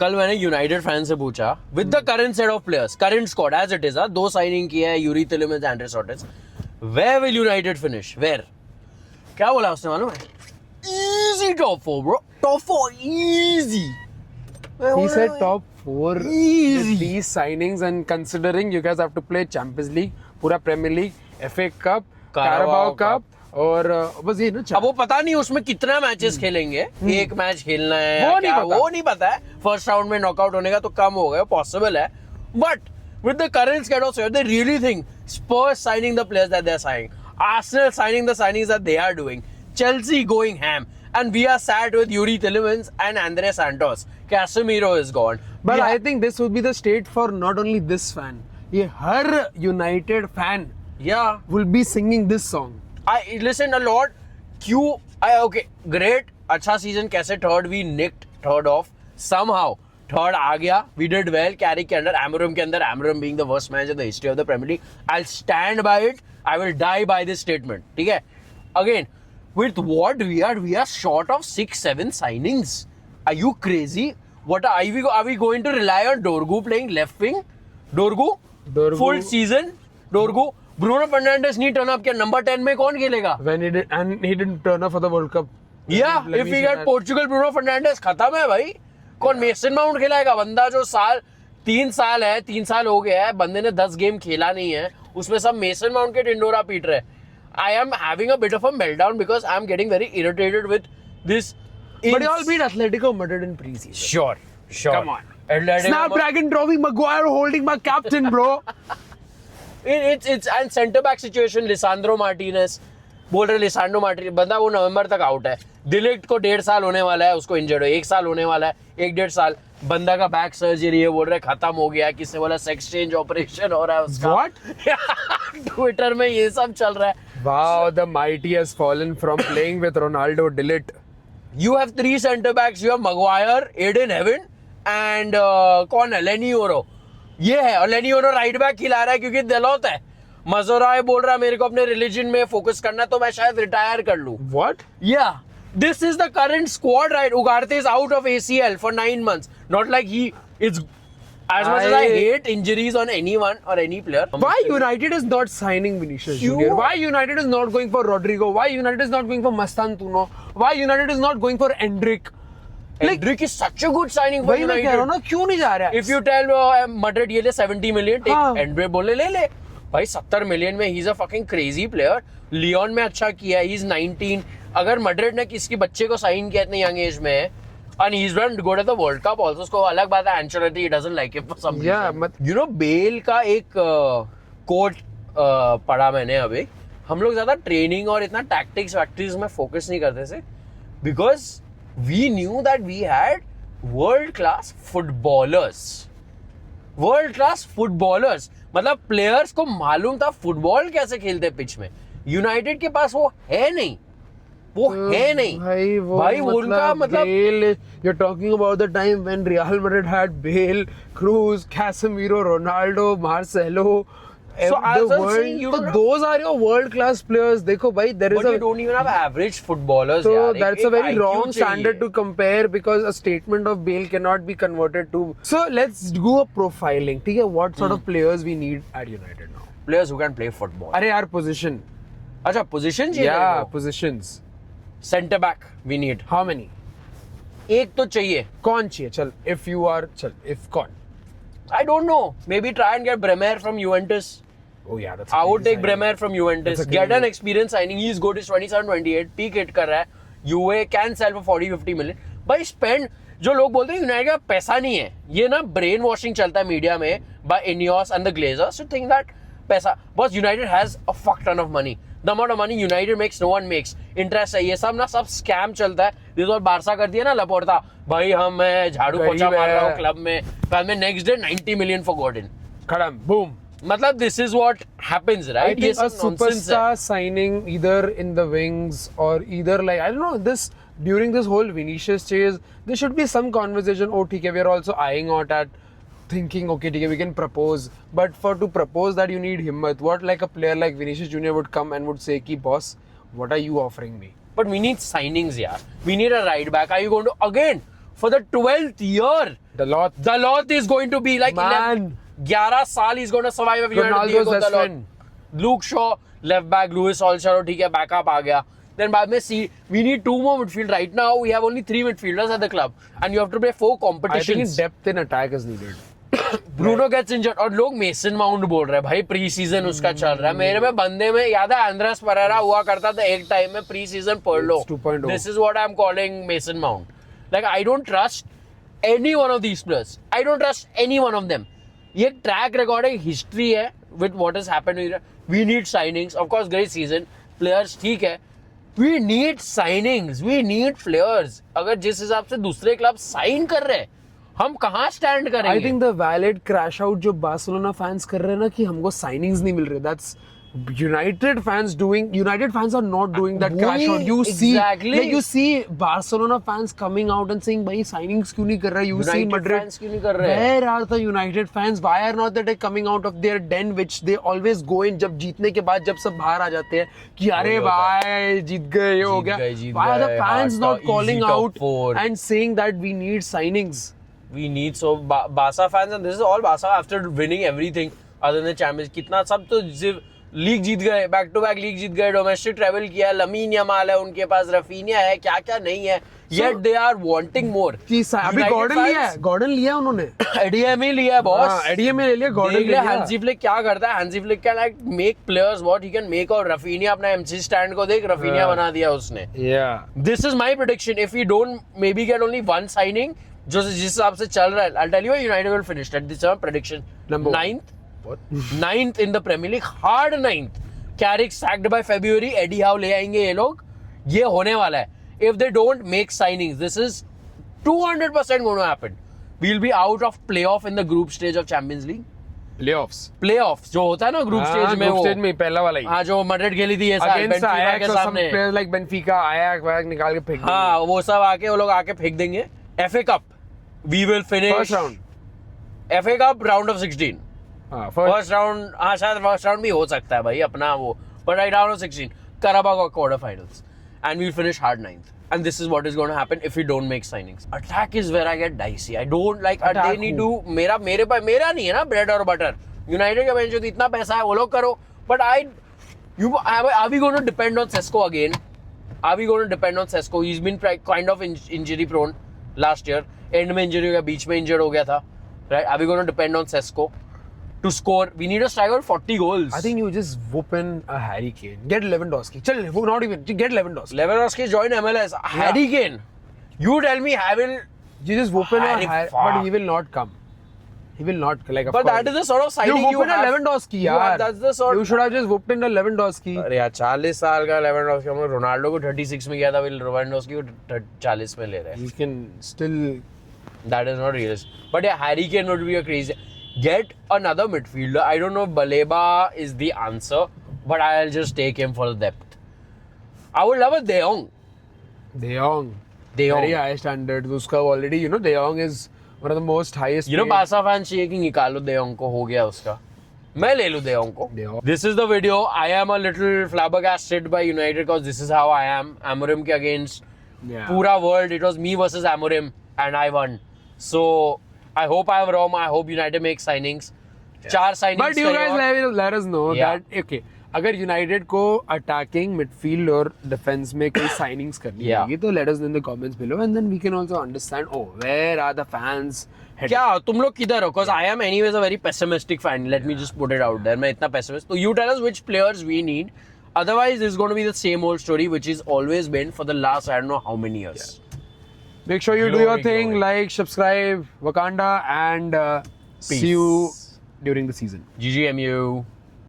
कल मैंने United fan से पूछा with the current set of players, current squad as it is, दो साइनिंग किए हैं, यूरी टिलेमैन्स, एंड्रे सॉटेस, where will United finish, where? क्या बोला उसने मालूम है? Easy top 4 bro, top 4 easy. He said top 4 Easy. with these signings, and considering you guys have to play Champions League, पूरा Premier League, FA Cup, Carabao Cup और बस ये ना. अब वो पता नहीं उसमें कितना मैचेस खेलेंगे, एक मैच खेलना है वो क्या, नहीं पता. वो नहीं पता है. फर्स्ट राउंड में नॉकआउट होने का तो कम हो गया, पॉसिबल है, but with the current schedule, so they really think Spurs signing the players that they're signing, Arsenal signing the signings that they are doing, Chelsea going ham, and we are sad with Yuri Tillemans and Andre Santos. Casemiro is gone. But I think this would be the state for not only this fan. ये हर United fan Yeah, will be singing this song. I listen a lot. Okay, great. अच्छा season कैसे third we nicked third off somehow. Third आ गया, we did well, Carrick के अंदर, एमरम के अंदर, एमरम being the worst match in the history of the premier league. I stand by it, I will die by this statement. ठीक है, again with what we are short of 6-7 signings. Are you crazy? What are we going to rely on Dorgu playing left wing? Dorgu full season. Dorgu, Bruno Fernandes नहीं turn up किया, number 10 में कौन खेलेगा? When he didn't turn up for the World Cup. Yeah, Let if me we say get that. Portugal, Bruno Fernandes खत्म है भाई. कौन mason mount खिलाएगा? बंदा जो 3 साल हो गया है, बंदे ने 10 गेम खेला नहीं है, उसमें सब मेसन माउंट के टिंडोरा पीट रहे. I am having a bit of a meltdown because I am getting very irritated with this. But you all beat Atletico Madrid in preseason. Sure. Come on. Atletico Snapdragon Trophy, Maguire holding my captain, bro. It's and centre back situation. Lisandro Martinez बोल रहे, Lisandro Martinez बंदा वो नवंबर तक out है. डिलिक्ट को 1.5 साल होने वाला है, उसको इंजर्ड हो, 1 साल होने वाला है, 1-1.5 साल. बंदा का बैक सर्जरी है, बोल रहे खत्म हो गया. किसने बोला सेक्स चेंज ऑपरेशन हो रहा है उसका. What? ट्विटर में ये सब चल रहा है. Wow, the mighty has fallen from playing with Ronaldo. Delete. You have 3 centre backs. You have Maguire, Eden Heaven and कौन है? लेनी ओरो. ये है, और लेनी ओरो राइट बैक खिला रहा है क्योंकि दिलौत है. मजोराय बोल रहा है मेरे को अपने रिलीजन में फोकस करना, तो मैं शायद रिटायर कर लूं. What? Yeah, this is the current squad, right? Ugarte is out of ACL for 9 months. Not like it's as much as I hate injuries on anyone or any player. Why United is not signing Vinicius Junior? Why United is not going for Rodrigo? Why United is not going for Mastantuono? Why United is not going for Endrick? Endrick is such a good signing for वही मैं कह रहा हूँ United. ना, क्यों नहीं जा रहा है? If you tell Madrid ये ले 70 million, take हाँ. Endrick बोले ले भाई. 70 million में he's a fucking crazy player. Lyon में अच्छा किया, he's 19. अगर मैड्रिड ने किसकी बच्चे को साइन किया इतने यंग एज में, and he's done good at the World Cup also, उसको अलग बात है, Ancelotti doesn't like him for some reason. You know, Bale का एक कोट पढ़ा मैंने अभी. हम लोग ज्यादा ट्रेनिंग और इतना टैक्टिक्स वैक्टिक्स में फोकस नहीं करते थे, because we knew that we had world class footballers. मतलब प्लेयर्स को मालूम था फुटबॉल कैसे खेलते पिच में. यूनाइटेड के पास वो है नहीं. भाई वो उनका मतलब Bale, you're talking about the time when Real Madrid had Bale, Cruz, Casemiro, Ronaldo, Marcelo. So as the I'm world, saying, you so don't those are your world class players. देखो भाई, there is but you don't even have average footballers. so यार. that's एक a very IQ wrong चाहिए. standard to compare, because a statement of Bale cannot be converted to. So let's do a profiling. ठीक है, what sort of players we need at United now? Players who can play football. अरे यार, position. अच्छा, position चाहिए. Yeah, positions. Centre back we need. How many? एक तो चाहिए. कौन चाहिए? चल, if you are, चल, if कौन? I don't know. Maybe try and get Bremer from Juventus. Oh yeah, that's. I would take Bremer from Juventus. That's a Get crazy an experience signing. He is good. He's 27-28. Peak hit कर रहा है. UA can sell for 40-50 million. But spend. जो लोग बोलते हैं United का पैसा नहीं है, ये ना ब्रेन वॉशिंग चलता है मीडिया में by Ineos and the Glazers to think that पैसा. But United has a fuck ton of money. The amount of money United makes, no one makes. Interest है, ये सब ना सब स्कैम चलता है. This is what बारसा करती है ना, लपोर्टा. भाई मैं झाड़ू पोछा मार रहा हूँ क्लब में, बाद में next day 90 million for Gordon. खड़म, boom. मतलब this is what happens, right? I think a superstar signing either in the wings or either like, I don't know, this during this whole Vinicius chase, there should be some conversation. Oh, ठीक है, we are also eyeing out at thinking, okay, ठीक है, we can propose. But to propose that, you need himmat. What like a player like Vinicius Junior would come and would say, "Ki boss, what are you offering me?" But we need signings, yeah. We need a right back. Are you going to again for the 12th year. Dalot is going to be like 11 saal he's going to survive if you have Ronaldo's Diego best Dalot. friend. Luke Shaw, left back, Luis Solskjaer, ठीक है, backup आ गया. Then बाद में we need 2 more midfield. Right now we have only 3 midfielders at the club and you have to play 4 I think competitions. depth in attack is needed. Bruno gets injured और लोग mason mount बोल रहे हैं भाई pre season उसका चल रहा है. मेरे में बंदे में याद है एंड्रेस परेरा हुआ करता था एक टाइम में प्री सीजन पढ़ लो. 2.0. This is what I'm calling Mason Mount. Like I don't trust any one of these players. I don't trust any one of them. ये ट्रैक रिकॉर्ड है, हिस्ट्री है with what has happened. We need signings. Of course, great season. Players ठीक है. We need signings. We need players. अगर जिस हिसाब से दूसरे क्लब साइन कर रहे हैं, हम कहाँ स्टैंड करेंगे? I think the valid crash out जो बार्सिलोना फैंस कर रहे हैं ना कि हमको साइनिंग्स नहीं मिल रहे. That's United fans are not doing that crash out. You Exactly. see Barcelona fans coming out and saying भाई signings क्यों नहीं कर रहे? You see United Madrid fans क्यों नहीं कर रहे? Where are the United fans? Why are not they coming out of their den which they always go in जब जीतने के बाद जब सब बाहर आ जाते हैं कि अरे भाई जीत गए ये हो गया. Why are the fans not calling out and saying that we need signings? We need Barca fans, and this is all Barca after winning everything other than Champions. कितना सब तो लीग जीत गए, बैक टू बैक लीग जीत गए, domestic travel किया, lamin Yamal है उनके पास, Raphinha है, क्या क्या नहीं है. Yet they are wanting more. अभी गॉर्डन लिया उन्होंने. एडीएमए लिया है बॉस. एडीएमए ले लिया, गॉर्डन ले लिया. हैंसी फ्लिक क्या करता है? Hansi flick can like make players what he can make. और रफीनिया अपना एमसी स्टैंड को देख, रफीनिया बना दिया उसने. This is my prediction. If we don't maybe get only one signing, जो जिस हिसाब से चल रहा है, I'll tell you United will finish. That is our prediction. Number 9th. Ninth in the Premier League, hard 9th. Carrick sacked by February. Eddie Howe ले आएंगे ये लोग. ये होने वाला है. If they don't make signings, this is 200% going to happen. We'll be out of playoff in the group stage of Champions League. Playoffs जो होता है ना group stage में, वो में पहला वाला ही. हाँ जो मैड्रिड खेली थी ये साल बेंफिका के सामने. Players like Benfica, Ajax निकाल के फेंक. हाँ वो सब आके वो लोग आके फेंक देंगे. FA Cup, we will finish first round. FA Cup round of 16. First round, हाँ शायद फर्स्ट राउंड भी हो सकता है भाई अपना वो, but right round of 16 Carabao quarter finals and we'll finish hard 9th. And this is what is going to happen if we don't make signings. Attack is where I get dicey. I don't like they need to मेरा नहीं है ना bread or butter. United के bench जो इतना पैसा है वो लोग करो, but are we going to depend on Sesko again? Are we going to depend on Sesko? He's been kind of injury prone last year. End में injury हो गया, बीच में injured हो गया था, right? Are we going to depend on Sesko to score? We need a striker with 40 goals. I think you just whoop in a Harry Kane. Get Lewandowski. Not even. Get Lewandowski. Lewandowski join MLS. Yeah. Harry Kane. You tell me you just whoop in a Harry, but he will not come. He will not, like, of but course. that is the sort of signing you whoop in a Lewandowski, yaar. That's the sort. You should have just whooped in a Lewandowski. अरे यार 40 साल का Lewandowski, हम लोग Ronaldo को 36 में गया था, फिर Lewandowski को 40 में ले रहे हैं. He can still. That is not realistic. But yeah, Harry Kane would be a crazy. Get another midfielder. I don't know if Baleba is the answer, but I'll just take him for the depth. I would love a De Jong. De Jong. Very high standards. Uska already, De Jong is one of the most highest. Barca fans चाहिए कि निकालो De Jong को, हो गया उसका. मैं ले लूँ De Jong को. This is the video. I am a little flabbergasted by United because this is how I am. Amorim के against पूरा world. It was me versus Amorim and I won. So I hope I am wrong. I hope United makes signings. 4 signings. But you guys let us know that okay, अगर United को attacking midfield और defense में कई signings करनी होगी तो let us know in the comments below and then we can also understand where are the fans heading. क्या तुम लोग किधर हो? Because I am anyways a very pessimistic fan. Let me just put it out there. मैं इतना pessimist. So you tell us which players we need. Otherwise, it's going to be the same old story which is always been for the last I don't know how many years. Make sure you do your thing, like, subscribe, Wakanda, and see you during the season. GGMU.